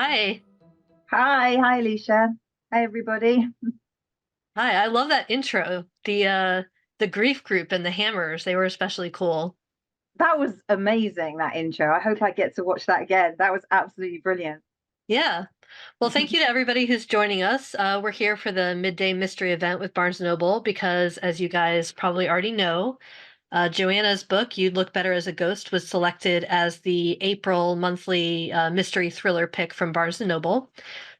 Hi. Hi, Alicia. Hi, everybody. Hi. I love that intro. The grief group and the hammers, they were especially cool. That was amazing, that intro. I hope I get to watch that again. That was absolutely brilliant. Yeah. Well, thank you to everybody who's joining us. We're here for the Midday Mystery event with Barnes& Noble because, as you guys probably already know, Joanna's book, You'd Look Better as a Ghost, was selected as the April monthly mystery thriller pick from Barnes& Noble.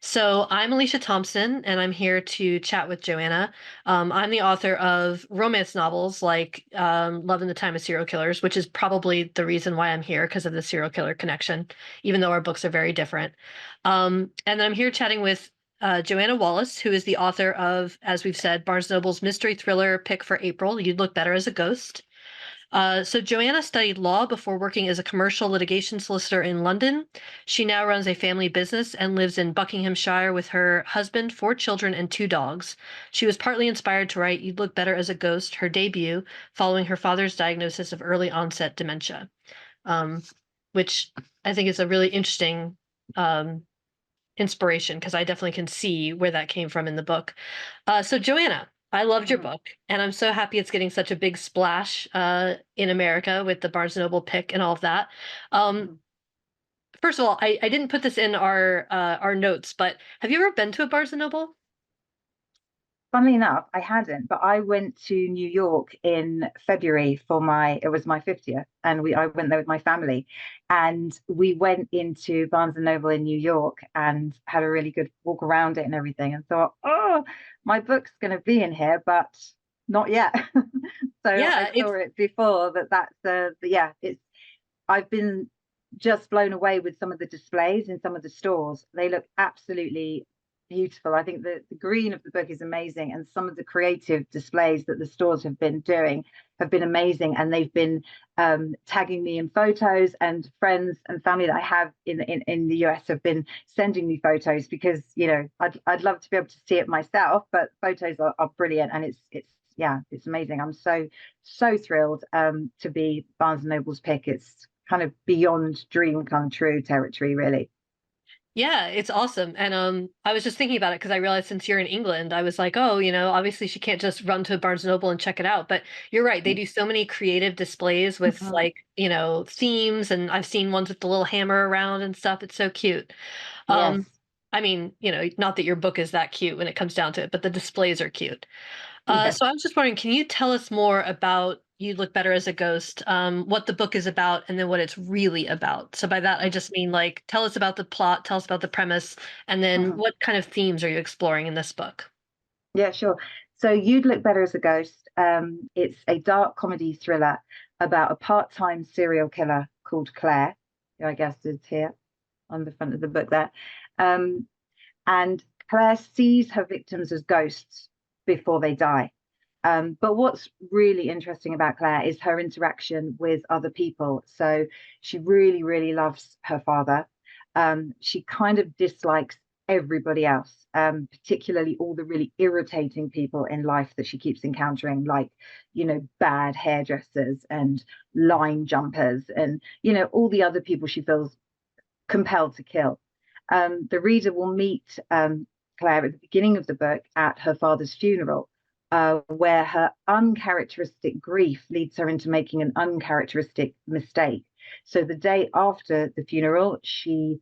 So I'm Alicia Thompson, and I'm here to chat with Joanna. I'm the author of romance novels like Love in the Time of Serial Killers, which is probably the reason why I'm here because of the serial killer connection, even though our books are very different. And then I'm here chatting with Joanna Wallace, who is the author of, as we've said, Barnes Noble's mystery thriller pick for April, You'd Look Better as a Ghost. So Joanna studied law before working as a commercial litigation solicitor in London. She now runs a family business and lives in Buckinghamshire with her husband, 4 children, and 2 dogs. She was partly inspired to write You'd Look Better as a Ghost, her debut, following her father's diagnosis of early onset dementia, um, which I think is a really interesting um, inspiration because I definitely can see where that came from in the book. So Joanna, I loved your Mhm, book, and I'm so happy it's getting such a big splash in America with the Barnes Noble pick and all of that. Um, mhm. First of all, I didn't put this in our notes, but have you ever been to a Barnes Noble? Funnily enough, I hadn't, but I went to New York in February for it was my 50th, and I went there with my family, and we went into Barnes and Noble in New York and had a really good walk around it and everything, and thought, oh, my book's going to be in here, but not yet. So I Yeah, saw it's it before yeah, I've been just blown away with some of the displays in some of the stores. They look absolutely beautiful. I think the green of the book is amazing, and some of the creative displays that the stores have been doing have been amazing. And they've been tagging me in photos, and friends and family that I have in the US have been sending me photos because I'd love to be able to see it myself, but photos are brilliant, and it's yeah, it's amazing. I'm so thrilled to be Barnes and Noble's pick. It's kind of beyond dream come true territory, really. Yeah, it's awesome. And I was just thinking about it because I realized since you're in England, I was like, oh, obviously she can't just run to Barnes Noble and check it out. But you're right, they do so many creative displays with Mhm. like, themes, and I've seen ones with the little hammer around and stuff. It's so cute. Um, Yes. I mean, not that your book is that cute when it comes down to it, but the displays are cute. Yes. So I was just wondering, can you tell us more about You Look Better as a Ghost, what the book is about, and then what it's really about? So by that, I just mean like, tell us about the plot, tell us about the premise, and then Mhm. what kind of themes are you exploring in this book? Yeah, sure. So You'd Look Better as a Ghost. It's a dark comedy thriller about a part-time serial killer called Claire, who I guess is here on the front of the book there. Um, and Claire sees her victims as ghosts before they die. But what's really interesting about Claire is her interaction with other people. So she really, really loves her father. She kind of dislikes everybody else, particularly all the really irritating people in life that she keeps encountering, like, bad hairdressers and line jumpers and, all the other people she feels compelled to kill. The reader will meet Claire at the beginning of the book at her father's funeral, where her uncharacteristic grief leads her into making an uncharacteristic mistake. So the day after the funeral, she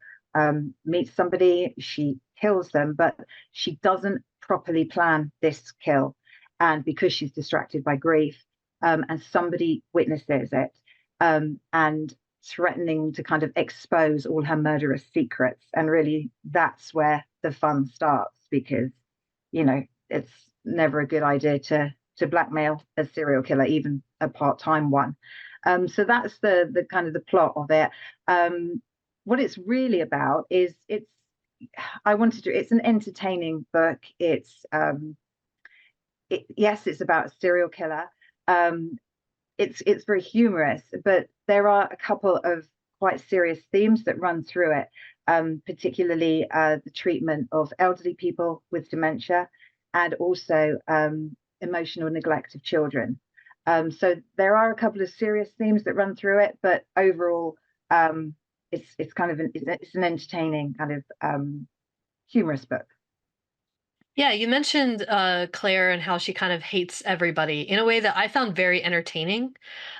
meets somebody, she kills them, but she doesn't properly plan this kill. And because she's distracted by grief, and somebody witnesses it, and threatening to kind of expose all her murderous secrets. And really, that's where the fun starts because, it's never a good idea to blackmail a serial killer, even a part-time one. So that's the kind of the plot of it. What it's really about is it's an entertaining book. Yes, it's about a serial killer. Um, it's very humorous, but there are a couple of quite serious themes that run through it, particularly the treatment of elderly people with dementia and also emotional neglect of children. So there are a couple of serious themes that run through it, but overall, it's kind of it's an entertaining kind of humorous book. Yeah, you mentioned Claire and how she kind of hates everybody in a way that I found very entertaining.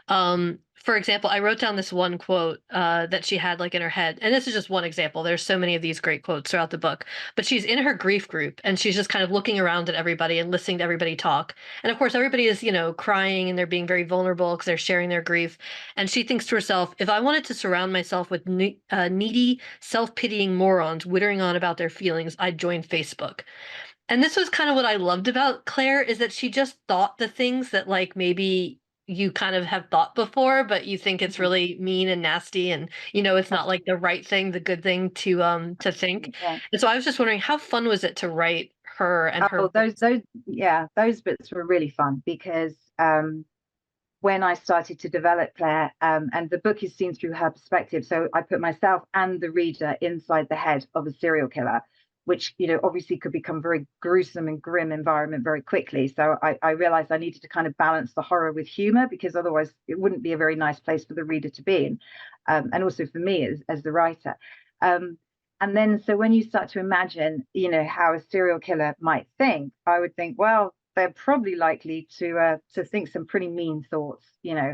For example, I wrote down this one quote that she had like in her head, and this is just one example. There's so many of these great quotes throughout the book, but she's in her grief group and she's just kind of looking around at everybody and listening to everybody talk. And of course, everybody is, crying and they're being very vulnerable because they're sharing their grief. And she thinks to herself, if I wanted to surround myself with needy, self-pitying morons wittering on about their feelings, I'd join Facebook. And this was kind of what I loved about Claire is that she just thought the things that like maybe you kind of have thought before, but you think it's Mhm. really mean and nasty and it's not like the right thing, the good thing to think. Yeah. And so I was just wondering how fun was it to write her and her Oh, those bits were really fun because when I started to develop Claire, and the book is seen through her perspective, so I put myself and the reader inside the head of a serial killer, which obviously could become very gruesome and grim environment very quickly. So I realized I needed to kind of balance the horror with humor because otherwise it wouldn't be a very nice place for the reader to be in, and also for me as the writer. Um, and then, so when you start to imagine, how a serial killer might think, I would think, well, they're probably likely to think some pretty mean thoughts,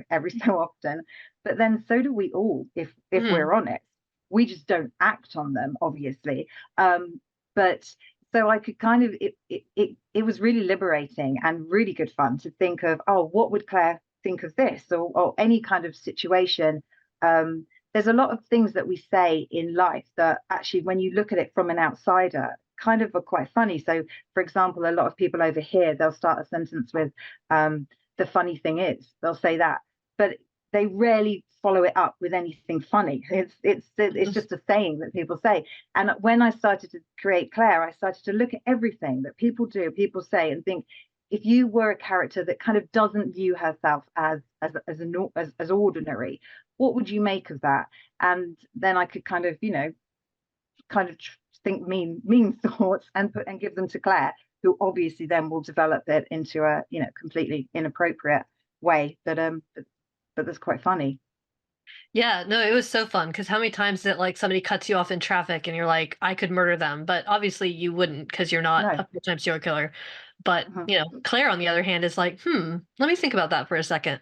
every so often. But then so do we all, if Mhm. we're honest. We just don't act on them, obviously. But so I could kind of it was really liberating and really good fun to think of, oh, what would Claire think of this, or any kind of situation. Um, there's a lot of things that we say in life that actually, when you look at it from an outsider, kind of are quite funny. So, for example, a lot of people over here, they'll start a sentence with, the funny thing is, they'll say that, but they rarely follow it up with anything funny. It's just a saying that people say. And when I started to create Claire, I started to look at everything that people do, people say, and think, if you were a character that kind of doesn't view herself as ordinary, what would you make of that? And then I could kind of, kind of think mean thoughts and give them to Claire, who obviously then will develop it into a completely inappropriate way that that's quite funny. Yeah, no, it was so fun because how many times that like somebody cuts you off in traffic and you're like, I could murder them, but obviously you wouldn't because you're not No. a full-time serial killer. But, Mhm, Claire on the other hand is like, let me think about that for a second.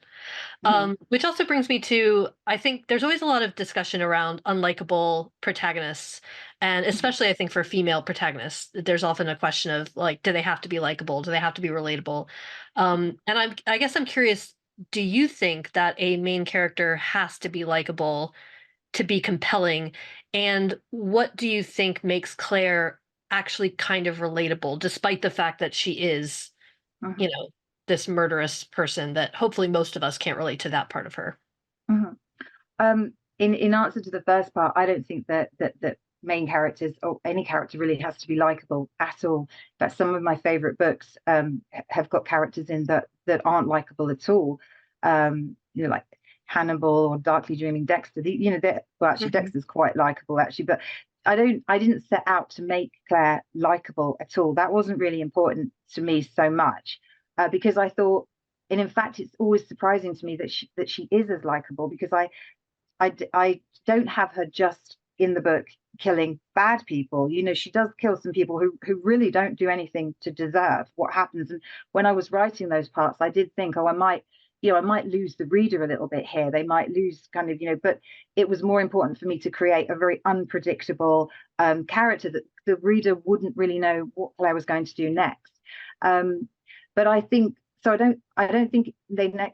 mhm, Which also brings me to, I think there's always a lot of discussion around unlikable protagonists, and mhm, especially I think for female protagonists, there's often a question of like, do they have to be likable? Do they have to be relatable? And I guess I'm curious, do you think that a main character has to be likable to be compelling? And what do you think makes Claire actually kind of relatable, despite the fact that she is, you mhm, know, this murderous person that hopefully most of us can't relate to that part of her. mhm. In answer to the first part, I don't think that main characters or any character really has to be likable at all. But some of my favorite books have got characters in that aren't likable at all. Like Hannibal or Darkly Dreaming Dexter. Well, actually, Mhm. Dexter's quite likable actually, but I didn't set out to make Claire likable at all. That wasn't really important to me so much, because I thought, and in fact, it's always surprising to me that she is as likable, because I don't have her just in the book killing bad people. She does kill some people who really don't do anything to deserve what happens. And when I was writing those parts, I did think, oh, I might lose the reader a little bit here. They might lose kind of, but it was more important for me to create a very unpredictable character that the reader wouldn't really know what Claire was going to do next. Um, but I think so. I don't think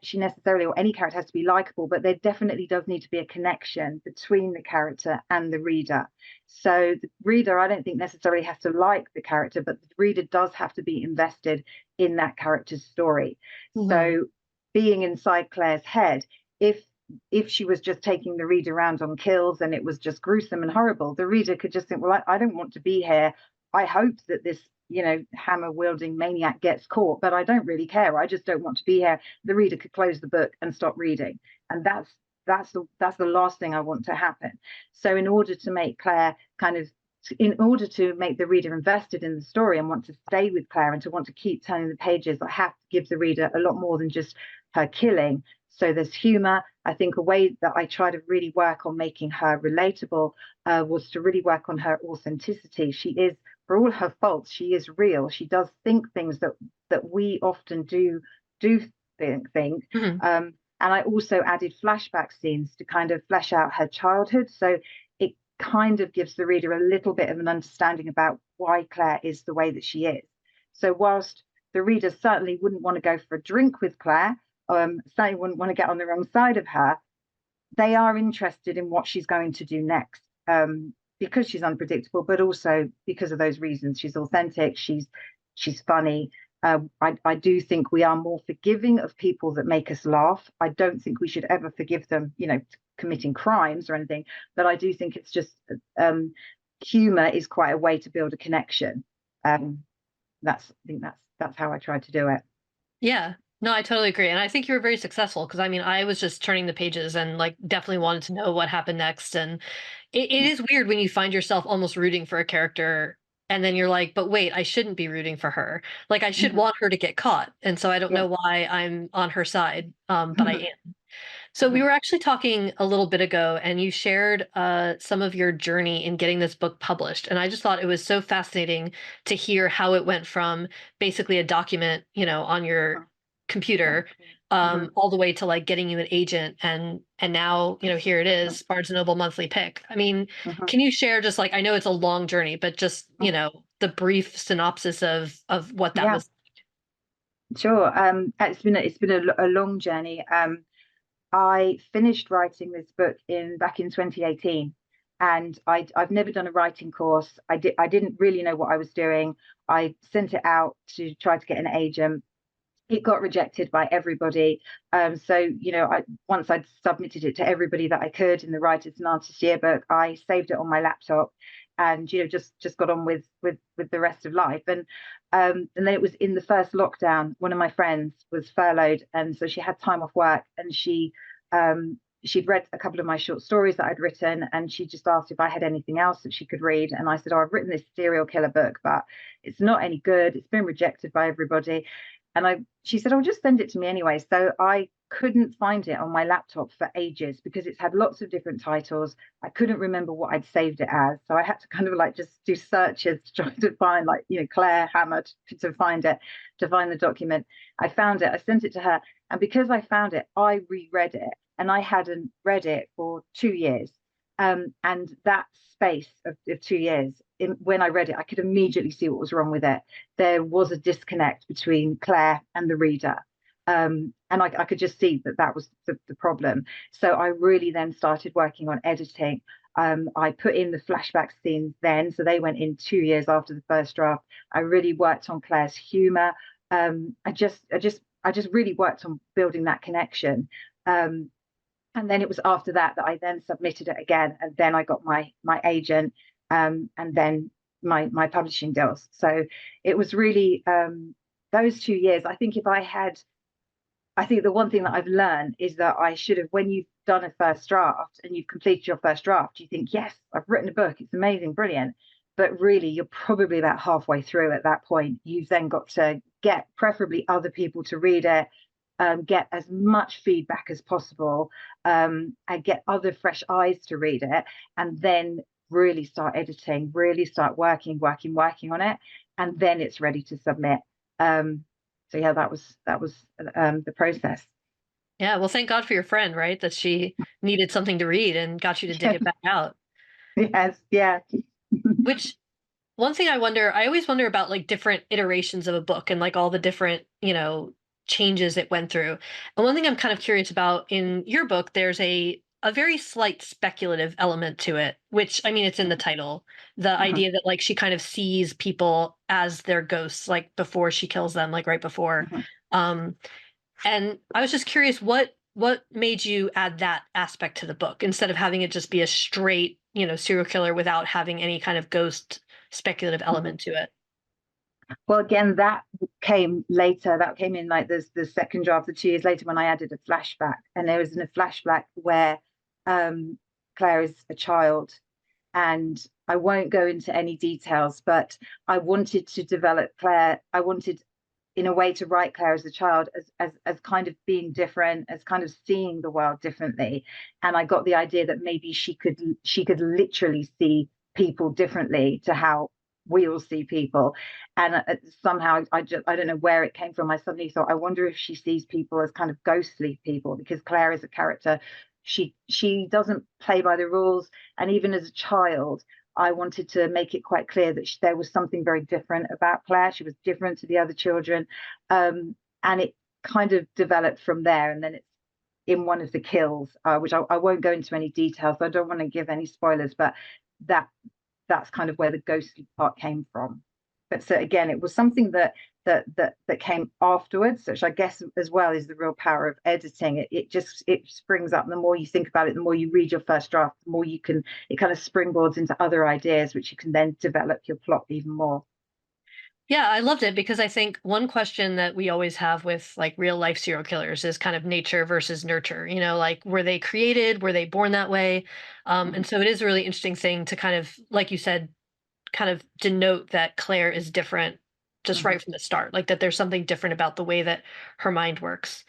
she necessarily, or any character, has to be likable, but there definitely does need to be a connection between the character and the reader. So the reader, I don't think, necessarily has to like the character, but the reader does have to be invested in that character's story. Mhm. So being inside Claire's head, if she was just taking the reader around on kills and it was just gruesome and horrible, the reader could just think, well, I don't want to be here. I hope that this hammer wielding maniac gets caught, but I don't really care. I just don't want to be here. The reader could close the book and stop reading, and that's the last thing I want to happen. So in order to make Claire kind of in order to make the reader invested in the story and want to stay with Claire and to want to keep turning the pages, I have to give the reader a lot more than just her killing. So there's humor. I think a way that I try to really work on making her relatable was to really work on her authenticity. She is, for all her faults, she is real. She does think things that we often do think. Mhm. And I also added flashback scenes to kind of flesh out her childhood. So it kind of gives the reader a little bit of an understanding about why Claire is the way that she is. So whilst the reader certainly wouldn't want to go for a drink with Claire, certainly wouldn't want to get on the wrong side of her, they are interested in what she's going to do next, because she's unpredictable, but also because of those reasons. She's authentic, she's funny. I do think we are more forgiving of people that make us laugh. I don't think we should ever forgive them, committing crimes or anything, but I do think it's just humor is quite a way to build a connection. I think that's how I tried to do it. Yeah. No, I totally agree, and I think you were very successful because I mean, I was just turning the pages and, like, definitely wanted to know what happened next, and it is weird when you find yourself almost rooting for a character, and then you're like, "But wait, I shouldn't be rooting for her. Like, I should Mhm. want her to get caught, and so I don't Yeah. know why I'm on her side, but I Mhm. am." So we Mhm. were actually talking a little bit ago, and you shared some of your journey in getting this book published, and I just thought it was so fascinating to hear how it went from basically a document, on your Mhm. computer, Thank you. Mhm. all the way to like getting you an agent, and now here it Mhm. is, Barnes and Noble monthly pick. I mean, Mhm. can you share just like I know it's a long journey, but just Mhm. the brief synopsis of what that Yeah, was. sure. It's been a long journey. I finished writing this book in back in 2018, and I've never done a writing course. I didn't really know what I was doing. I sent it out to try to get an agent. It got rejected by everybody. So once I'd submitted it to everybody that I could in the Writers and Artists Yearbook, I saved it on my laptop, and just got on with the rest of life. And then it was in the first lockdown. One of my friends was furloughed, and so she had time off work, and she'd read a couple of my short stories that I'd written, and she just asked if I had anything else that she could read. And I said, "Oh, I've written this serial killer book, but it's not any good. It's been rejected by everybody." And she said, "Oh, just send it to me anyway." So I couldn't find it on my laptop for ages because it's had lots of different titles. I couldn't remember what I'd saved it as. So I had to kind of like just do searches to try to find, like, Claire Hammer, to find it, to find the document. I found it, I sent it to her. And because I found it, I reread it. And I hadn't read it for 2 years. And that space of 2 years, when I read it, I could immediately see what was wrong with it. There was a disconnect between Claire and the reader. And I could just see that was the problem. So I really then started working on editing. I put in the flashback scenes then, so they went in 2 years after the first draft. I really worked on Claire's humor. I just really worked on building that connection. Um, and then it was after that I then submitted it again, and then I got my agent, and then my publishing deals. So it was really those 2 years. I think the one thing that I've learned is that I should have, when you've done a first draft and you've completed your first draft, you think, yes, I've written a book, it's amazing, brilliant. But really, you're probably about halfway through at that point. You've then got to get preferably other people to read it, get as much feedback as possible, and get other fresh eyes to read it, and then really start editing, really start working on it, and then it's ready to submit. So yeah, that was the process. Yeah, well, thank God for your friend, right? That she needed something to read and got you to dig it back out. Yes, yeah. Which one thing I always wonder about like different iterations of a book and like all the different, changes it went through. And one thing I'm kind of curious about in your book, there's a very slight speculative element to it, which I mean it's in the title. The Mhm, idea that like she kind of sees people as their ghosts, like before she kills them, like right before. mhm. Um, and I was just curious what made you add that aspect to the book instead of having it just be a straight, serial killer without having any kind of ghost speculative Mhm. element to it. Well, again, that came later. That came in like the second draft, the 2 years later, when I added a flashback. And there was in a flashback where um, Claire is a child. And I won't go into any details, but I wanted to develop Claire. I wanted in a way to write Claire as a child as kind of being different, as kind of seeing the world differently. And I got the idea that maybe she could literally see people differently to how we all see people. And somehow I don't know where it came from. I suddenly thought, I wonder if she sees people as kind of ghostly people, because Claire is a character. She doesn't play by the rules, and even as a child, I wanted to make it quite clear that there was something very different about Claire. She was different to the other children. And it kind of developed from there. And then it's in one of the kills, which I won't go into any details. I don't want to give any spoilers, but that that's kind of where the ghostly part came from. But so again, it was something that came afterwards, which I guess as well is the real power of editing. It springs up. The more you think about it, the more you read your first draft, the more you can, it kind of springboards into other ideas, which you can then develop your plot even more. Yeah, I loved it because I think one question that we always have with like real life serial killers is kind of nature versus nurture. Like were they created? Were they born that way? And Mhm. so it is a really interesting thing to kind of, like you said, kind of denote that Claire is different just Mhm. right from the start, like that there's something different about the way that her mind works.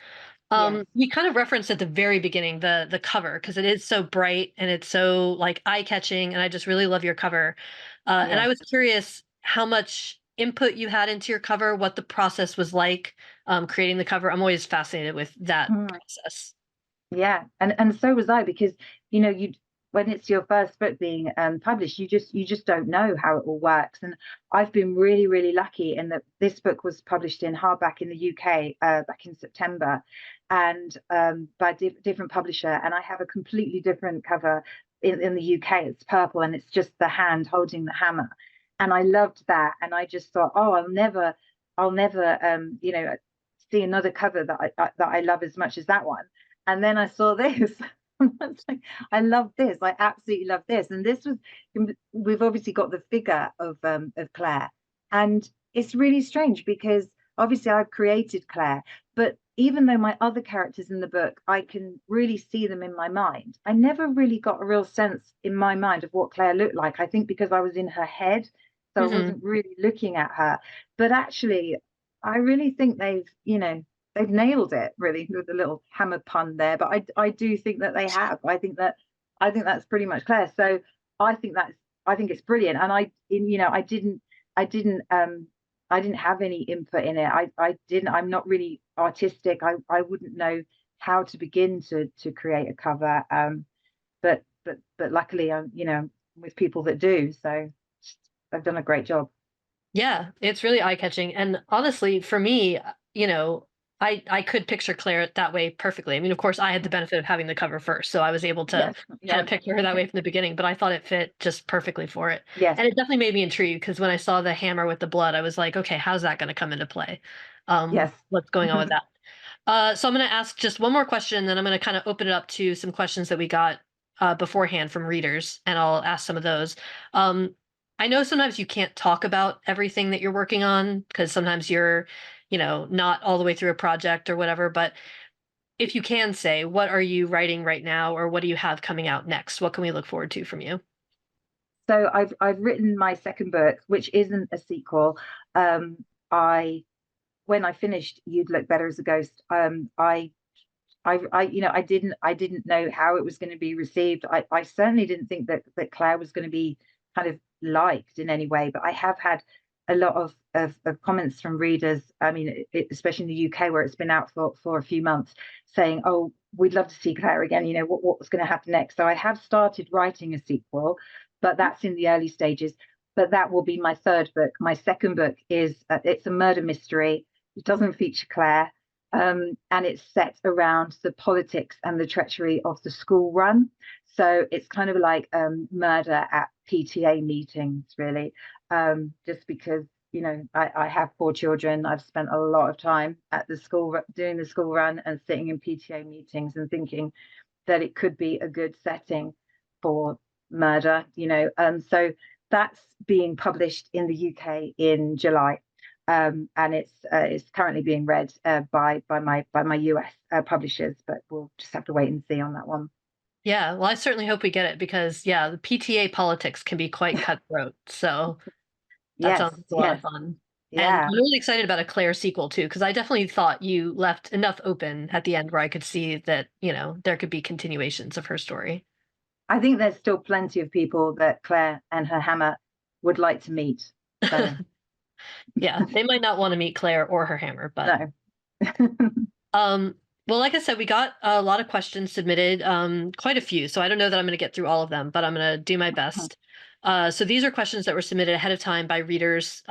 Yes. We kind of referenced at the very beginning the cover because it is so bright and it's so like eye-catching, and I just really love your cover. And I Yes. was curious how much input you had into your cover, what the process was like creating the cover. I'm always fascinated with that Mhm. process. Yeah, and so was I, because you, when it's your first book being published, you just don't know how it all works. And I've been really really lucky in that this book was published in hardback in the UK back in September, and by a different publisher, and I have a completely different cover in the UK. It's purple, and it's just the hand holding the hammer, and I loved that. And I just thought, oh, I'll never see another cover that I love as much as that one. And then I saw this. I was like, I love this. I absolutely love this. And this was, we've obviously got the figure of Claire, and it's really strange because obviously I've created Claire, but even though my other characters in the book, I can really see them in my mind. I never really got a real sense in my mind of what Claire looked like. I think because I was in her head, so I Hmm. wasn't really looking at her. But actually, I really think they've nailed it really with a little hammer pun there. But I do think that they have. I think that's pretty much Claire. So I think that's I think it's brilliant. And I didn't have any input in it. I'm not really artistic. I wouldn't know how to begin to create a cover. But luckily I'm with people that do. So they've done a great job. Yeah, it's really eye-catching, and honestly, for me, I could picture Claire that way perfectly. I mean, of course, I had the benefit of having the cover first, so I was able to Yes, kind yeah, of picture her that way from the beginning, but I thought it fit just perfectly for it. yes, And it definitely made me intrigued because when I saw the hammer with the blood, I was like, "Okay, how's that gonna come into play? yes. What's going on with that?" So I'm gonna ask just one more question, then I'm gonna kinda open it up to some questions that we got, beforehand from readers, and I'll ask some of those. Um, I know sometimes you can't talk about everything that you're working on because sometimes you're, not all the way through a project or whatever, but if you can say, what are you writing right now or what do you have coming out next? What can we look forward to from you? So I've written my second book, which isn't a sequel. I When I finished You'd Look Better as a Ghost, I didn't know how it was going to be received. I certainly didn't think that Claire was going to be kind of liked in any way, but I have had a lot of comments from readers. I mean, especially in the UK where it's been out for a few months, saying, "Oh, we'd love to see Claire again. What's going to happen next?" So I have started writing a sequel, but that's in the early stages. But that will be my third book. My second book is it's a murder mystery. It doesn't feature Claire, and it's set around the politics and the treachery of the school run. So it's kind of like murder at PTA meetings, really. Just because I have four children, I've spent a lot of time at the school doing the school run and sitting in PTA meetings and thinking that it could be a good setting for murder. So that's being published in the UK in July, and it's currently being read by my US publishers, but we'll just have to wait and see on that one. Yeah, well, I certainly hope we get it because, yeah, the PTA politics can be quite cutthroat. So that Yes, sounds like a lot yes, of fun. And Yeah. I'm really excited about a Claire sequel too, because I definitely thought you left enough open at the end where I could see that, there could be continuations of her story. I think there's still plenty of people that Claire and her hammer would like to meet. So Yeah, they might not want to meet Claire or her hammer, but no. um well, like I said, we got a lot of questions submitted, quite a few. So I don't know that I'm going to get through all of them, but I'm going to do my best. So these are questions that were submitted ahead of time by readers,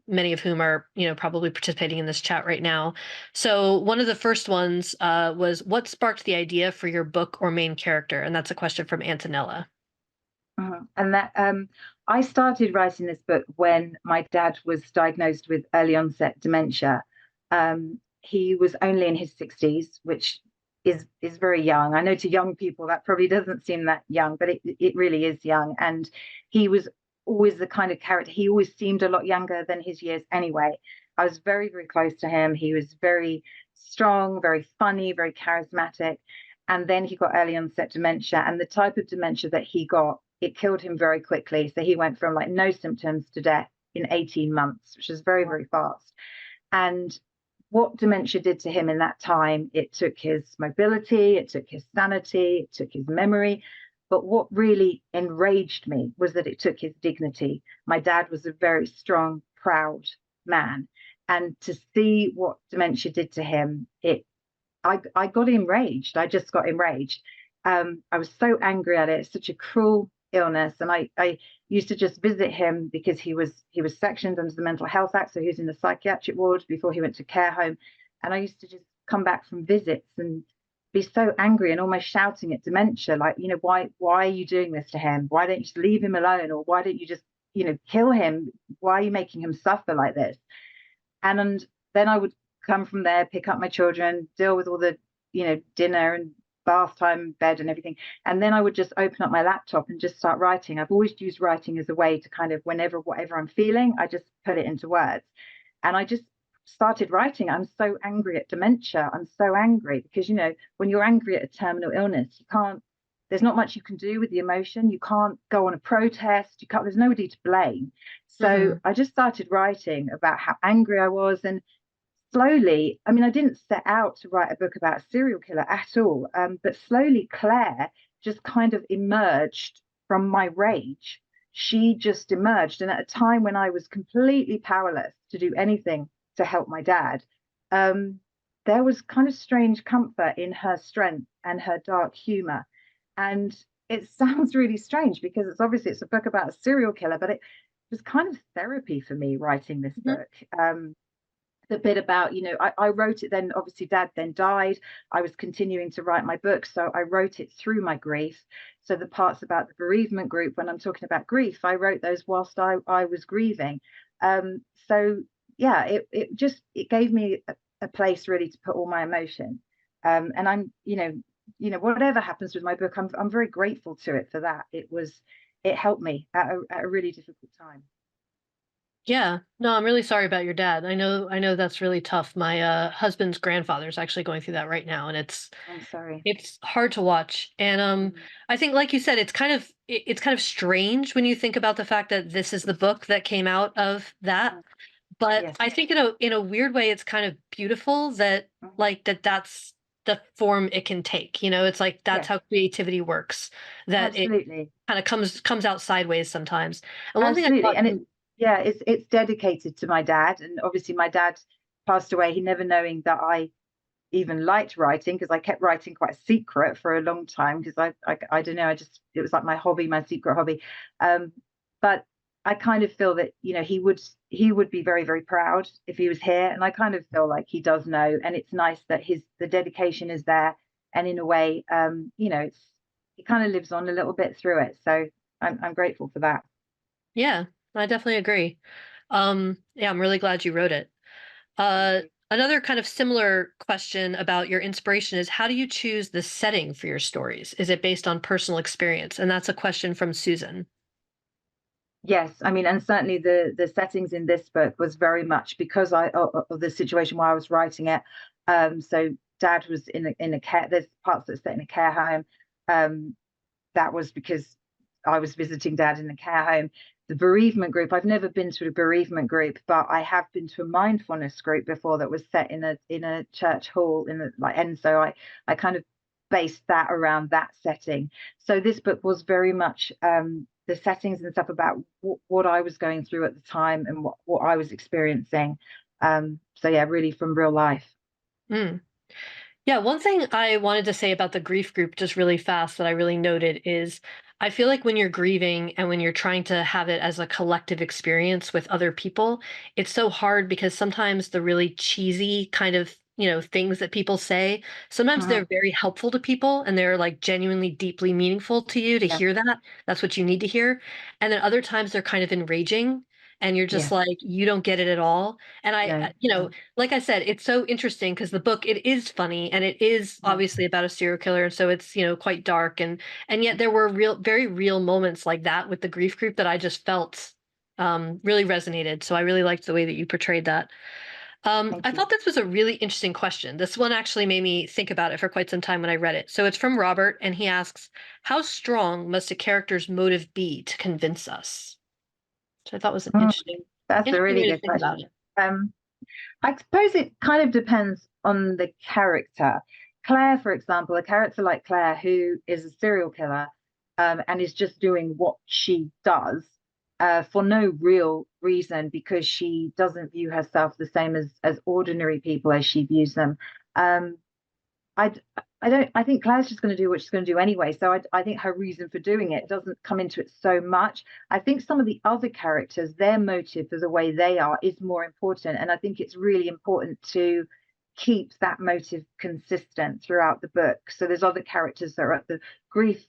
many of whom are, probably participating in this chat right now. So one of the first ones was, what sparked the idea for your book or main character? And that's a question from Antonella. And that I started writing this book when my dad was diagnosed with early onset dementia. He was only in his 60s, which is very young. I know to young people that probably doesn't seem that young, but it really is young. And he was always the kind of character, he always seemed a lot younger than his years anyway. I was very, very close to him. He was very strong, very funny, very charismatic. And then he got early onset dementia, and the type of dementia that he got, it killed him very quickly. So he went from like no symptoms to death in 18 months, which is very, very fast. And what dementia did to him in that time, it took his mobility, it took his sanity, it took his memory. But what really enraged me was that it took his dignity. My dad was a very strong, proud man. And to see what dementia did to him, I got enraged. I just got enraged. I was so angry at it. It's such a cruel illness, and I used to just visit him because he was sectioned under the Mental Health Act, so he was in the psychiatric ward before he went to care home, and I used to just come back from visits and be so angry and almost shouting at dementia, like, why are you doing this to him? Why don't you just leave him alone, or why don't you just kill him? Why are you making him suffer like this? And then I would come from there, pick up my children, deal with all the dinner and bath time, bed and everything, and then I would just open up my laptop and just start writing. I've always used writing as a way to kind of, whenever whatever I'm feeling, I just put it into words. And I just started writing. I'm so angry at dementia. I'm so angry because when you're angry at a terminal illness, you can't, there's not much you can do with the emotion. You can't go on a protest. You can't, there's nobody to blame. So Mm-hmm. I just started writing about how angry I was. And slowly, I mean, I didn't set out to write a book about a serial killer at all, but slowly Claire just kind of emerged from my rage. She just emerged. And at a time when I was completely powerless to do anything to help my dad, there was kind of strange comfort in her strength and her dark humor. And it sounds really strange because it's a book about a serial killer, but it was kind of therapy for me writing this book. The bit about, I wrote it then, obviously dad then died. I was continuing to write my book, so I wrote it through my grief. So the parts about the bereavement group, when I'm talking about grief, I wrote those whilst I was grieving. So yeah, it gave me a place really to put all my emotion. And I'm, whatever happens with my book, I'm very grateful to it for that. It helped me at a really difficult time. Yeah. No, I'm really sorry about your dad. I know that's really tough. My husband's grandfather is actually going through that right now, and it's I'm sorry. it's hard to watch. And Mm, I think, like you said, it's kind of strange when you think about the fact that this is the book that came out of that. mm, But yes. I think in a weird way it's kind of beautiful that, Mhm. like, that's the form it can take. It's like that's Yes, how creativity works. That it absolutely. kind of comes out sideways sometimes. And one thing I Absolutely. thought And it's dedicated to my dad. And obviously my dad passed away, he never knowing that I even liked writing, because I kept writing quite secret for a long time, because I don't know, it was like my hobby, my secret hobby. Um, but I kind of feel that, he would be very, very proud if he was here. And I kind of feel like he does know. And it's nice that the dedication is there. And in a way, it kind of lives on a little bit through it. So I'm grateful for that. Yeah, I definitely agree. Yeah, I'm really glad you wrote it. Thank Uh, you. Another kind of similar question about your inspiration is, how do you choose the setting for your stories? Is it based on personal experience? And that's a question from Susan. Yes, I mean, and certainly the settings in this book was very much because of the situation while I was writing it. So dad was in a care. There's parts that set in a care home. That was because I was visiting dad in the care home. the bereavement group. I've never been to a bereavement group, but I have been to a mindfulness group before that was set in a church hall in a, like, and so I kind of based that around that setting. So this book was very much the settings and stuff about what I was going through at the time and what I was experiencing. So yeah, really from real life. Mm. Yeah, one thing I wanted to say about the grief group just really fast that I really noted is I feel like when you're grieving and when you're trying to have it as a collective experience with other people, it's so hard because sometimes the really cheesy kind of, things that people say, sometimes Mhm. they're very helpful to people and they're like genuinely deeply meaningful to you to Yeah, hear that. That's what you need to hear. And then other times they're kind of enraging and you're just yeah, like, you don't get it at all. And no, yeah. like I said, it's so interesting because the book it is funny and it is Mhm. obviously about a serial killer, and so it's quite dark and yet there were very real moments like that with the grief group that I just felt really resonated. So I really liked the way that you portrayed that. Thank I you. thought this was a really interesting question. This one actually made me think about it for quite some time when I read it. So it's from Robert, and he asks, "How strong must a character's motive be to convince us?" So I thought was an Mm, that's a interesting really way to good think about question. it. Um, I suppose it kind of depends on the character. Claire, for example, a character like Claire, who is a serial killer, and is just doing what she does for no real reason because she doesn't view herself the same as ordinary people as she views them. Um, I I don't I think Claire's just going to do what she's going to do anyway. So I think her reason for doing it doesn't come into it so much. I think some of the other characters, their motive for the way they are is more important, and I think it's really important to keep that motive consistent throughout the book. So there's other characters that are at the grief,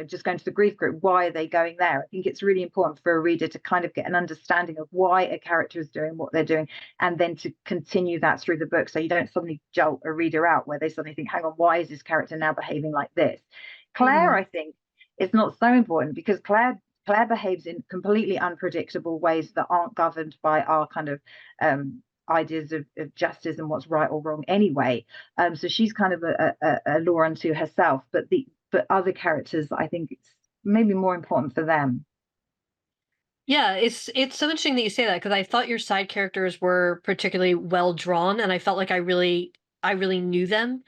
just going to the grief group. Why are they going there? I think it's really important for a reader to kind of get an understanding of why a character is doing what they're doing and then to continue that through the book so you don't suddenly jolt a reader out where they suddenly think, hang on, why is this character now behaving like this? Claire, Mhm. I think, is not so important because Claire behaves in completely unpredictable ways that aren't governed by our kind of ideas of justice and what's right or wrong anyway. So she's kind of a law unto herself, but other characters, I think it's maybe more important for them. Yeah, it's so interesting that you say that because I thought your side characters were particularly well drawn, and I felt like I really knew them.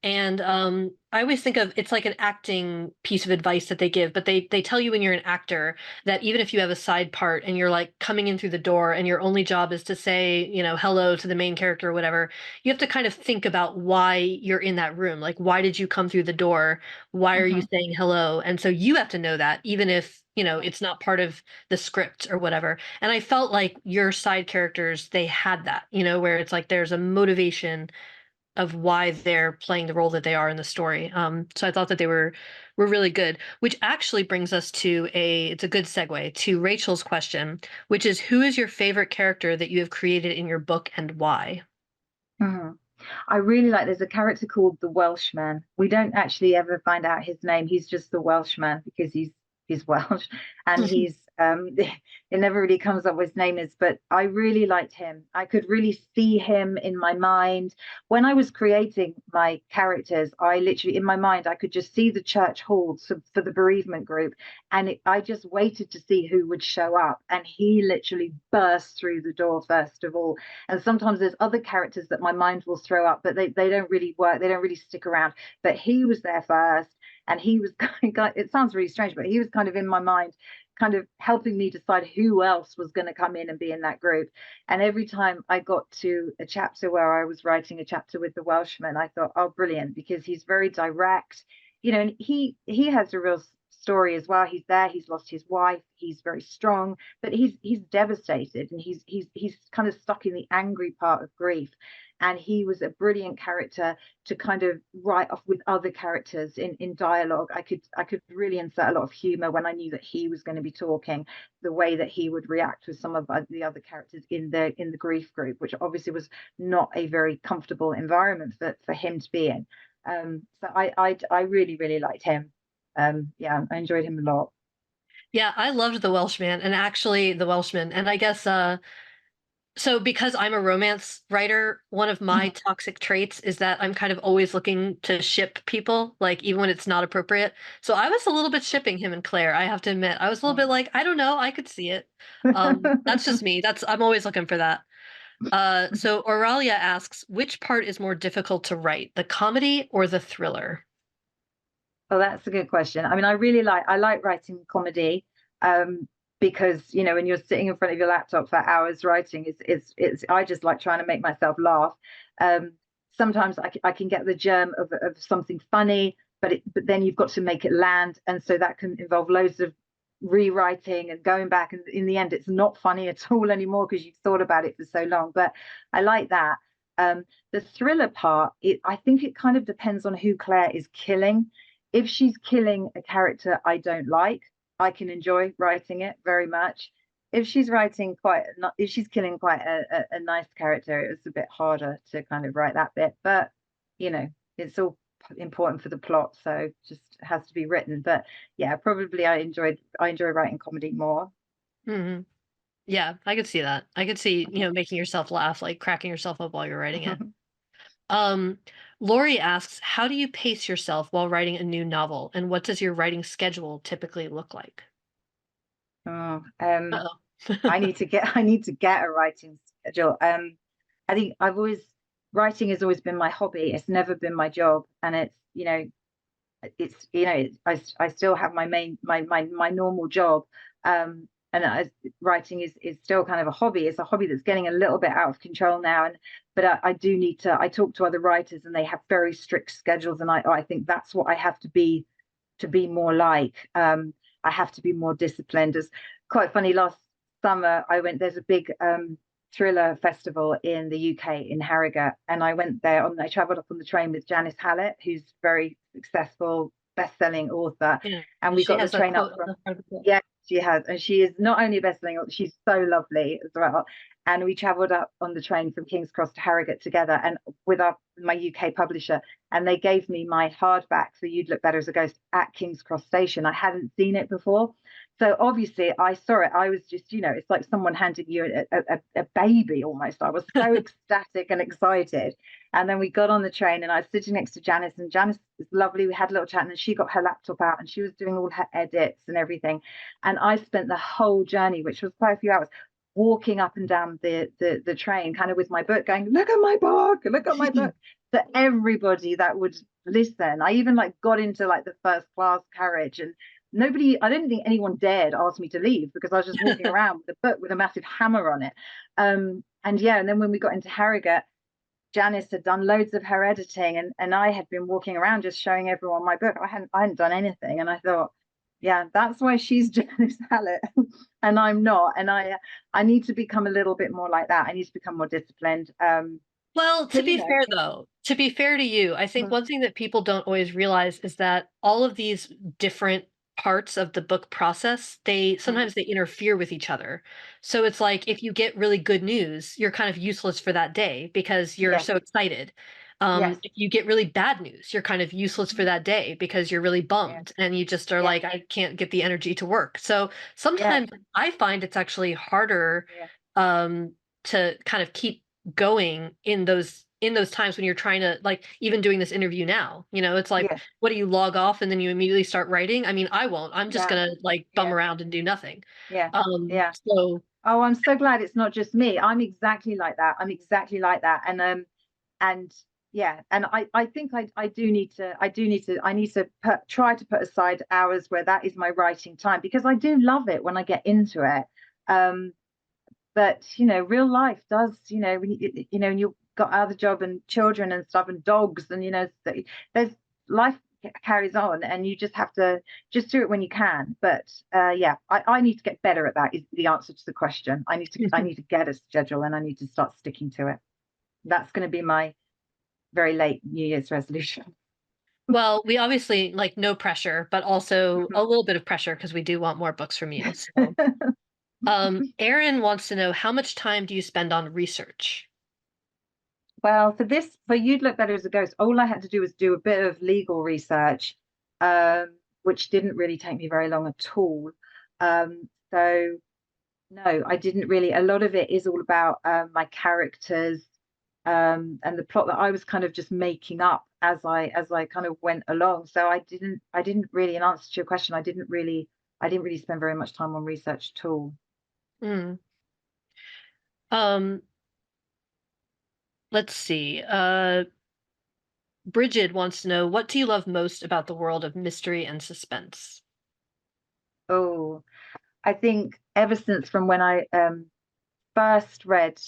And I always think of it's like an acting piece of advice that they give, but they tell you when you're an actor that even if you have a side part and you're like coming in through the door and your only job is to say, hello to the main character or whatever, you have to kind of think about why you're in that room. Like, why did you come through the door? Why are you Mhm. saying hello? And so you have to know that, even if, it's not part of the script or whatever. And I felt like your side characters, they had that, where it's like there's a motivation of why they're playing the role that they are in the story. So I thought that they were really good, which actually brings us to it's a good segue to Rachel's question, which is who is your favorite character that you have created in your book and why? Mhm. I really like there's a character called the Welshman. We don't actually ever find out his name. He's just the Welshman because he's Welsh and he's it never really comes up what his name is, but I really liked him. I could really see him in my mind. When I was creating my characters, I literally in my mind I could just see the church halls for the bereavement group and I just waited to see who would show up and he literally burst through the door first of all. And sometimes there's other characters that my mind will throw up, but they don't really work. They don't really stick around. But he was there first, and he was kind of, it sounds really strange, but he was kind of in my mind, kind of helping me decide who else was going to come in and be in that group. And every time I got to a chapter where I was writing a chapter with the Welshman, I thought, oh, brilliant, because he's very direct, and he has a real story as well. He's there, he's lost his wife, he's very strong, but he's devastated and he's kind of stuck in the angry part of grief. And he was a brilliant character to kind of write off with other characters in dialogue. I could really insert a lot of humor when I knew that he was going to be talking, the way that he would react with some of the other characters in the grief group, which obviously was not a very comfortable environment for him to be in. So I really really liked him. Yeah, I enjoyed him a lot. Yeah, I loved the Welshman and actually the Welshman. And I guess So because I'm a romance writer, one of my Mhm. toxic traits is that I'm kind of always looking to ship people, like even when it's not appropriate. So I was a little bit shipping him and Claire, I have to admit. I was a little bit like, I don't know, I could see it. That's just me. That's I'm always looking for that. So Aurelia asks, which part is more difficult to write, the comedy or the thriller? Oh, that's a good question. I mean, I like writing comedy, um, because when you're sitting in front of your laptop for hours writing, it's I just like trying to make myself laugh. Um, Sometimes I can get the germ of something funny, but then you've got to make it land, and so that can involve loads of rewriting and going back, and in the end, it's not funny at all anymore because you've thought about it for so long. But I like that. The thriller part, I think it kind of depends on who Claire is killing. If she's killing a character I don't like, I can enjoy writing it very much. If she's writing quite, not, if she's killing quite a nice character, it was a bit harder to kind of write that bit. But you know, it's all important for the plot, so just has to be written. But yeah, probably I enjoy writing comedy more. Hmm. Yeah, I could see that. I could see, making yourself laugh, like cracking yourself up while you're writing it. Um, Lori asks, how do you pace yourself while writing a new novel, and what does your writing schedule typically look like? Oh, Uh-oh. I need to get a writing schedule. I think writing has always been my hobby. It's never been my job, and I still have my normal job, and writing is still kind of a hobby. It's a hobby that's getting a little bit out of control now, and but I do need to. I talk to other writers, and they have very strict schedules, and I think that's what I have to be more like. I have to be more disciplined. It's quite funny. Last summer, I went. There's a big thriller festival in the UK in Harrogate, and I went there. I travelled up on the train with Janice Hallett, who's very successful, best-selling author, Yeah, and we she got the has a train up quote on from. the front of the book. Yeah, she has, and she is not only a best-selling author, she's so lovely as well. And we travelled up on the train from King's Cross to Harrogate together, and with my UK publisher, and they gave me my hardback for You'd Look Better as a Ghost at King's Cross Station. I hadn't seen it before. So obviously I saw it. I was just, it's like someone handing you a baby almost. I was so ecstatic and excited. And then we got on the train and I was sitting next to Janice, and Janice is lovely. We had a little chat, and then she got her laptop out and she was doing all her edits and everything. And I spent the whole journey, which was quite a few hours, walking up and down the train, kind of with my book, going, look at my book, look at my book. To everybody that would listen. I even like got into like the first class carriage, and I didn't think anyone dared ask me to leave because I was just walking around with a book with a massive hammer on it. And yeah, and then when we got into Harrogate, Janice had done loads of her editing, and I had been walking around just showing everyone my book. I hadn't done anything, and I thought, yeah, that's why she's Janice Hallett and I'm not. And I need to become a little bit more like that. I need to become more disciplined. Well, to But be fair though, to be fair to you, I think mm, one thing that people don't always realize is that all of these different parts of the book process, they mm, sometimes they interfere with each other. So it's like if you get really good news, you're kind of useless for that day because you're yes, so excited. yes, If you get really bad news, you're kind of useless for mm, that day because you're really yes, bummed and you just are yes, like, I can't get the energy to work. So yes, sometimes I find it's actually harder yes, um, to kind of keep going in those times when you're trying to like even doing this interview now, it's like yes, what do you log off and then you immediately start writing? I mean, I won't. I'm just yeah, gonna like bum yeah, around and do nothing. yeah, Um, yeah. so Oh, I'm so glad it's not just me. I'm exactly like that. I'm exactly like that. And yeah, and I think I need to try to put aside hours where that is my writing time, because I do love it when I get into it. Um, but real life does, when when you've got other job and children and stuff and dogs, and there's life carries on, and you just have to just do it when you can. But yeah, I need to get better at that is the answer to the question. I need to get a schedule, and I need to start sticking to it. That's going to be my very late New Year's resolution. well, we obviously like no pressure, but also a little bit of pressure because we do want more books from you. So Aaron wants to know how much time do you spend on research? Well, for You'd Look Better as a Ghost, all I had to do was do a bit of legal research, which didn't really take me very long at all. So No, I didn't really. A lot of it is all about my characters, and the plot that I was kind of just making up as I kind of went along. So I didn't really, in answer to your question, I didn't really spend very much time on research at all. Mm. Um, let's see. Bridget wants to know, what do you love most about the world of mystery and suspense? Oh, I think ever since from when I first read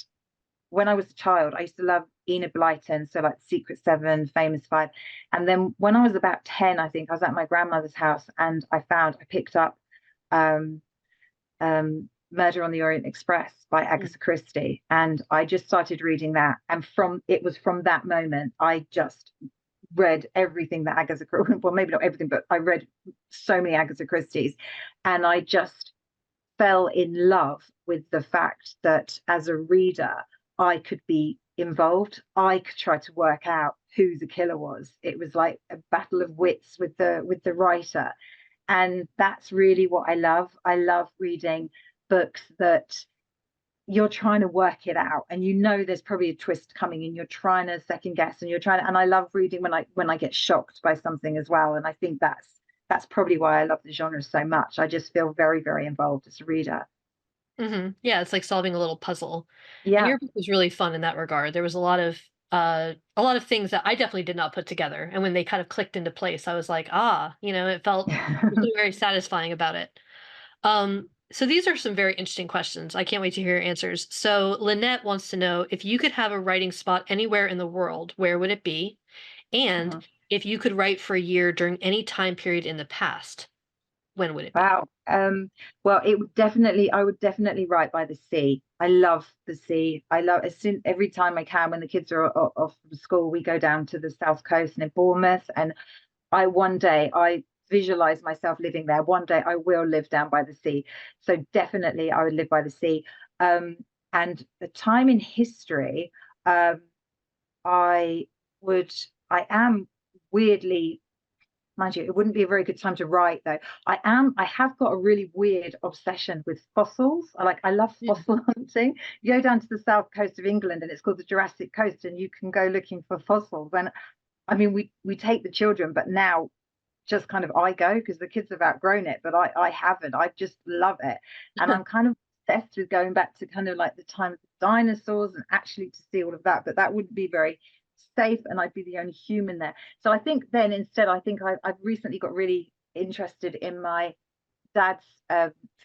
when I was a child, I used to love Enid Blyton, so like Secret Seven, Famous Five. And then when I was about 10, I think I was at my grandmother's house and I picked up um, Murder on the Orient Express by Mm. Agatha Christie. And I just started reading that. And it was from that moment, I just read everything that Agatha, well, maybe not everything, but I read so many Agatha Christie's. And I just fell in love with the fact that as a reader, I could be involved. I could try to work out who the killer was. It was like a battle of wits with the writer. And that's really what I love. I love reading books that you're trying to work it out and you know there's probably a twist coming and you're trying to second guess and you're trying to, and I love reading when I get shocked by something as well. And I think that's probably why I love the genre so much. I just feel very, very involved as a reader. Yeah, it's like solving a little puzzle. And Yeah. your book was really fun in that regard. There was a lot of things that I definitely did not put together. And when they kind of clicked into place, I was like, ah, it felt there's something very satisfying about it. So these are some very interesting questions. I can't wait to hear your answers. So Lynette wants to know, if you could have a writing spot anywhere in the world, where would it be? And Mhm. if you could write for a year during any time period in the past, when would it be? Wow. Well, I would definitely write by the sea. I love the sea. I love every time I can when the kids are off from school, we go down to the south coast and in Bournemouth. And one day I visualize myself living there. One day I will live down by the sea. So definitely I would live by the sea. Um, and the time in history, um, I would, I am weirdly, mind you, it wouldn't be a very good time to write though. I have got a really weird obsession with fossils. I love Yeah. fossil hunting. You go down to the south coast of England and it's called the Jurassic Coast and you can go looking for fossils. And I mean, we take the children, but now just kind of I go because the kids have outgrown it, but I haven't. I just love it. And I'm kind of obsessed with going back to kind of like the time of the dinosaurs and actually to see all of that. But that wouldn't be very safe and I'd be the only human there. So I think then instead, I've recently got really interested in my dad's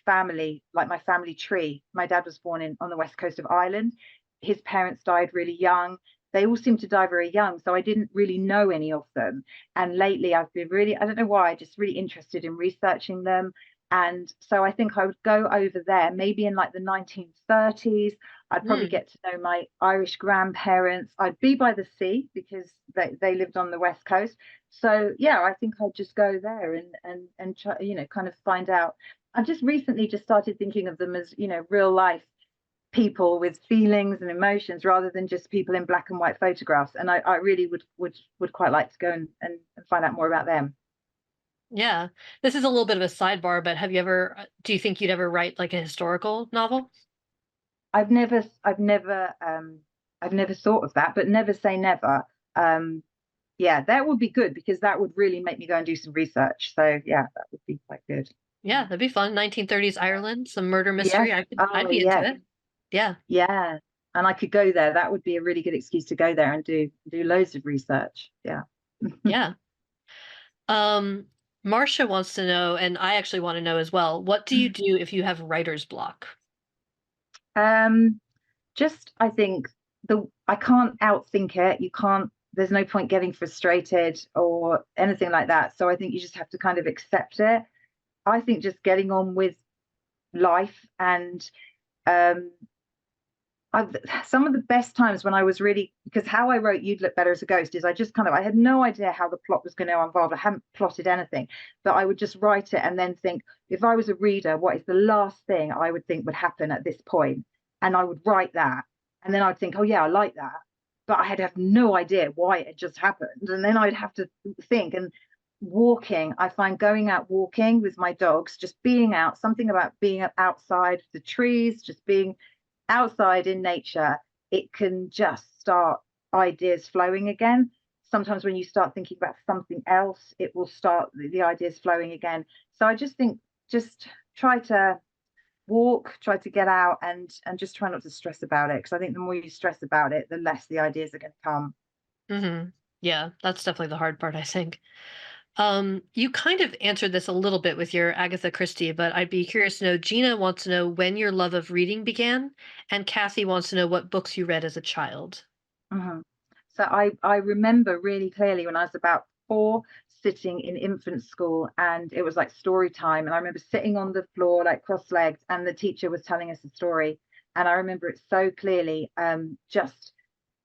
family, like my family tree. My dad was born in on the west coast of Ireland. His parents died really young. They all seemed to die very young, so I didn't really know any of them. And lately, I've been really, I don't know why, just really interested in researching them. And so I think I would go over there, maybe in like the 1930s. I'd probably Mm. get to know my Irish grandparents. I'd be by the sea because they lived on the west coast. So yeah, I think I'd just go there and try, kind of find out. I've just recently just started thinking of them as, real life people with feelings and emotions rather than just people in black and white photographs. And I really would quite like to go and find out more about them. Yeah. This is a little bit of a sidebar, but do you think you'd ever write like a historical novel? I've never I've never I've never thought of that, but never say never. Um, yeah, that would be good because that would really make me go and do some research. So yeah, that would be quite good. Yeah, that'd be fun. 1930s Ireland, some murder mystery. Yes. I'd Oh be into yes. it. Yeah. Yeah. And I could go there. That would be a really good excuse to go there and do loads of research. Yeah. Yeah. Um, Marcia wants to know, and I actually want to know as well, what do you do if you have writer's block? Um, just I think I can't outthink it. You can't. There's no point getting frustrated or anything like that. So I think you just have to kind of accept it. I think just getting on with life and um, I've some of the best times when I was really because how I wrote You'd Look Better as a Ghost is I had no idea how the plot was going to unfold. I hadn't plotted anything, but I would just write it and then think if I was a reader, what is the last thing I would think would happen at this point? And I would write that, and then I'd think, oh yeah, I like that, but I had have no idea why it just happened, and then I'd have to think. And walking. I find going out walking with my dogs, just being out, something about being outside the trees, just being outside in nature, it can just start ideas flowing again. Sometimes when you start thinking about something else, it will start the ideas flowing again. So I just think, just try to walk, try to get out, and just try not to stress about it, because I think the more you stress about it, the less the ideas are going to come. Yeah, that's definitely the hard part, I think. You kind of answered this a little bit with your Agatha Christie, but I'd be curious to know. Gina wants to know when your love of reading began, and Kathy wants to know what books you read as a child. Mhm. So I remember really clearly when I was about 4, sitting in infant school, and it was like story time. And I remember sitting on the floor like cross-legged, and the teacher was telling us a story. And I remember it so clearly, just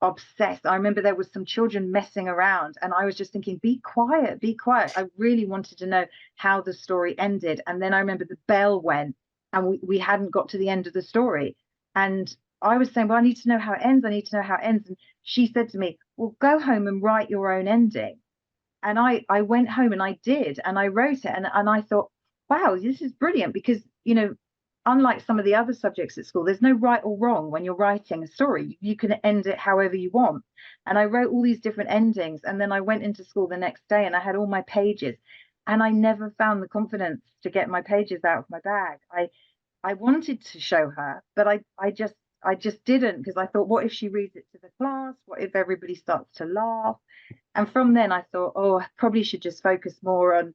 obsessed. I remember there was some children messing around, and I was just thinking, be quiet, be quiet. I really wanted to know how the story ended. And then I remember the bell went, and we hadn't got to the end of the story. And I was saying, well, I need to know how it ends. I need to know how it ends. And she said to me, well, go home and write your own ending. And I went home and I did, and I wrote it, and I thought, wow, this is brilliant, because unlike some of the other subjects at school, there's no right or wrong when you're writing a story. You can end it however you want. And I wrote all these different endings, and then I went into school the next day and I had all my pages, and I never found the confidence to get my pages out of my bag. I wanted to show her, but I just didn't, because I thought, what if she reads it to the class? What if everybody starts to laugh? And from then I thought, oh, I probably should just focus more on,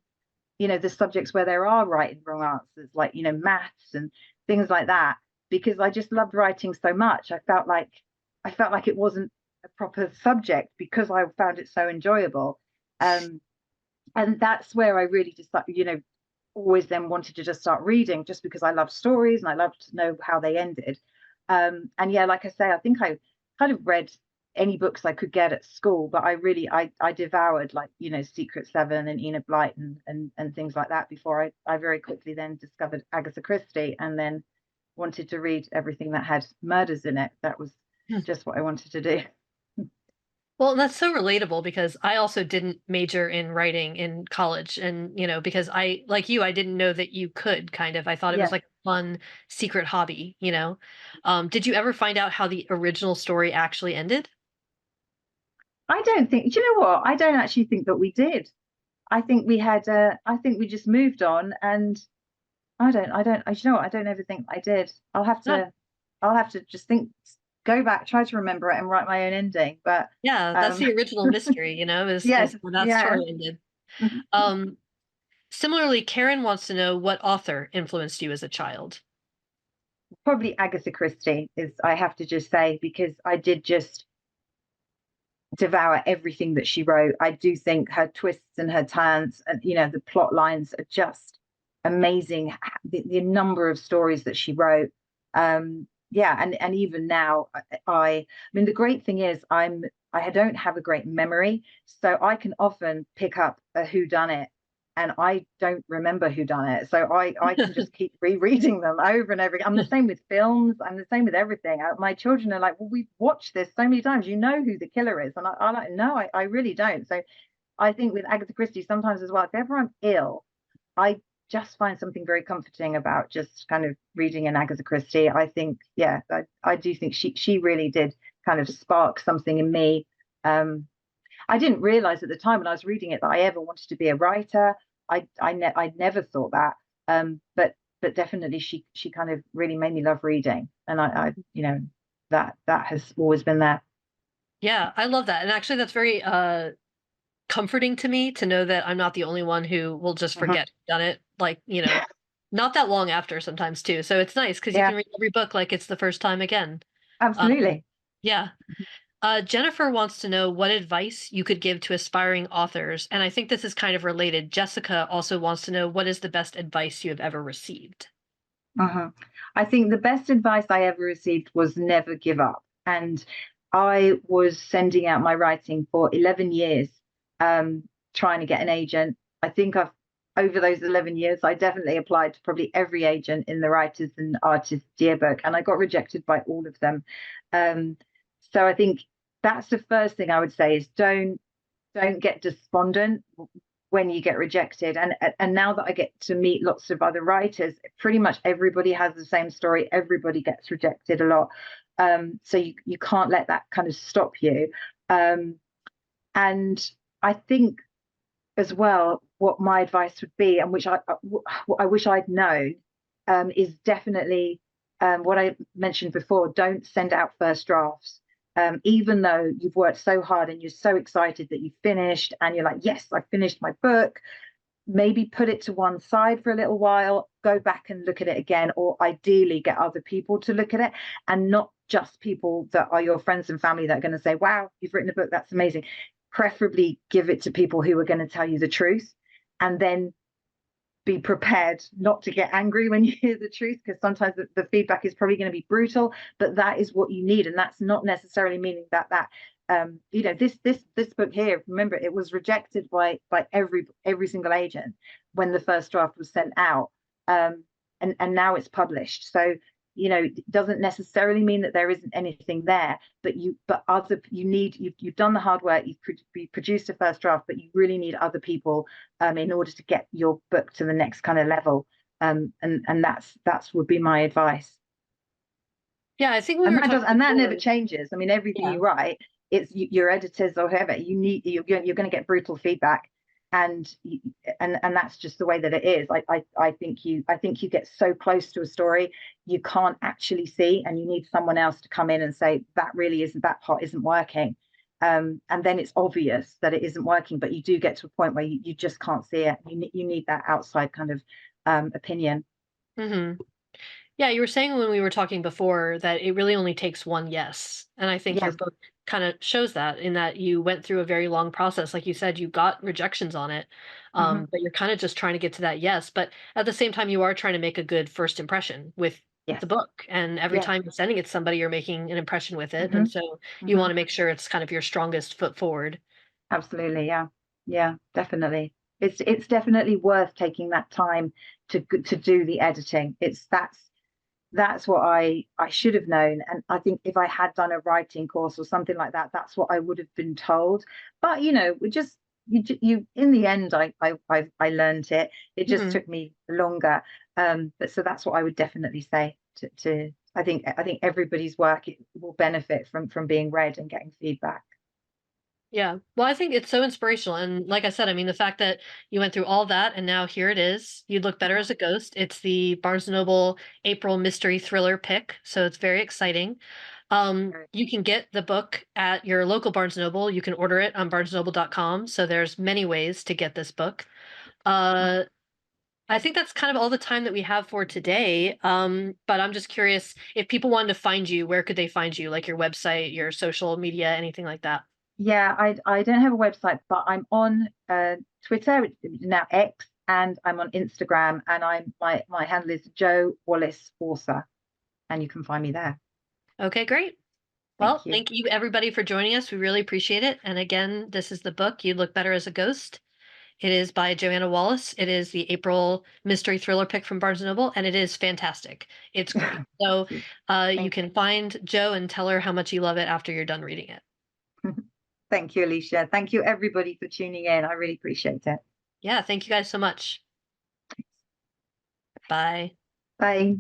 the subjects where there are right and wrong answers, like, maths and things like that, because I just loved writing so much. I felt like it wasn't a proper subject because I found it so enjoyable. Um, and that's where I really just, always then wanted to just start reading, just because I loved stories and I loved to know how they ended. And yeah, like I say, I think I kind of read any books I could get at school, but I devoured, like, Secret Seven and Enid Blyton and things like that before I very quickly then discovered Agatha Christie, and then wanted to read everything that had murders in it. That was just what I wanted to do. Well, that's so relatable because I also didn't major in writing in college. And, because like you, I didn't know that you could kind of, I thought it was Yeah. like a fun secret hobby. Did you ever find out how the original story actually ended? I don't think, do you know what? I don't actually think that we did. I think we just moved on, and you know what? I don't ever think I did. No. I'll have to just go back, try to remember it, and write my own ending. But Yeah, that's um, the original mystery, is yes, how that yeah. story ended. Um, Similarly, Karen wants to know what author influenced you as a child. Probably Agatha Christie is, I have to just say, because I did just devour everything that she wrote. I do think her twists and her turns, and the plot lines are just amazing. The number of stories that she wrote. Yeah, and even now, I mean, the great thing is, I don't have a great memory, so I can often pick up a who done it, and I don't remember who done it. So I can just keep rereading them over and over again. I'm the same with films. I'm the same with everything. My children are like, well, we've watched this so many times. You know who the killer is, and I like, no, I really don't. So I think with Agatha Christie, sometimes as well, if ever I'm ill, I just find something very comforting about just kind of reading an Agatha Christie. I think, yeah, I do think she really did kind of spark something in me. Um, I didn't realize at the time when I was reading it that I ever wanted to be a writer. I never thought that. But definitely she kind of really made me love reading, and that has always been there. Yeah, I love that. And actually that's very comforting to me to know that I'm not the only one who will just Mhm. forget who done it, like, not that long after sometimes too. So it's nice because you Yeah, can read every book like it's the first time again. Um, absolutely. yeah. Jennifer wants to know what advice you could give to aspiring authors, and I think this is kind of related. Jessica also wants to know what is the best advice you have ever received. Mhm. I think the best advice I ever received was never give up. And I was sending out my writing for 11 years, um, trying to get an agent. I think over those 11 years, I definitely applied to probably every agent in the Writers and Artists Yearbook, and I got rejected by all of them. Um, so I think that's the first thing I would say is don't get despondent. when you get rejected. And now that I get to meet lots of other writers, pretty much everybody has the same story. Everybody gets rejected a lot. So you can't let that kind of stop you. And I think as well, what my advice would be, and which I wish I'd known, is definitely what I mentioned before. Don't send out first drafts. Even though you've worked so hard and you're so excited that you've finished and you're like, yes, I finished my book, maybe put it to one side for a little while, go back and look at it again, or ideally get other people to look at it, and not just people that are your friends and family that are going to say, wow, you've written a book, that's amazing. Preferably give it to people who are going to tell you the truth, and then be prepared not to get angry when you hear the truth, because sometimes the feedback is probably going to be brutal, but that is what you need. And that's not necessarily meaning that this book here, remember, it was rejected by every single agent when the first draft was sent out, and now it's published. So it doesn't necessarily mean that there isn't anything there, but you've done the hard work, you've produced a first draft, but you really need other people in order to get your book to the next kind of level. And that's would be my advice. Yeah, I think we And were that does, talking and that before. never changes. I mean, everything Yeah. you write, it's your editors or whoever, you're going to get brutal feedback, and that's just the way that it is. I think you get so close to a story you can't actually see, and you need someone else to come in and say that part isn't working, and then it's obvious that it isn't working, but you do get to a point where you just can't see it. You need that outside kind of opinion. Hmm. Yeah, you were saying when we were talking before that it really only takes one yes. And I think your Yes. book kind of shows that, in that you went through a very long process. Like you said, you got rejections on it, Hmm. but you're kind of just trying to get to that yes. But at the same time, you are trying to make a good first impression with Yes. the book. And every Yes. time you're sending it to somebody, you're making an impression with it. Hmm. And so you Hmm. want to make sure it's kind of your strongest foot forward. Absolutely, yeah. Yeah, definitely. It's definitely worth taking that time to do the editing. That's what I should have known. And I think if I had done a writing course or something like that, that's what I would have been told. But we just you in the end I learned it. It just Mhm. took me longer. But so that's what I would definitely say to I think everybody's work will benefit from being read and getting feedback. Yeah. Well, I think it's so inspirational. And like I said, I mean, the fact that you went through all that and now here it is, You'd Look Better as a Ghost. It's the Barnes& and Noble April mystery thriller pick. So it's very exciting. You can get the book at your local Barnes& and Noble. You can order it on barnesandnoble.com. So there's many ways to get this book. Uh, I think that's kind of all the time that we have for today. But I'm just curious, if people wanted to find you, where could they find you? Like your website, your social media, anything like that? Yeah, I don't have a website, but I'm on Twitter, now X, and I'm on Instagram, and my handle is Jo Wallace Author, and you can find me there. Okay, great. Well, Thank you. thank you everybody for joining us. We really appreciate it. And again, this is the book You'd Look Better as a Ghost. It is by Joanna Wallace. It is the April mystery thriller pick from Barnes& and Noble, and it is fantastic. It's great. So Thank you. you Thank can find Jo and tell her how much you love it after you're done reading it. you. Thank you, Alicia. Thank you, everybody, for tuning in. I really appreciate it. Yeah, thank you guys so much. Bye. Bye.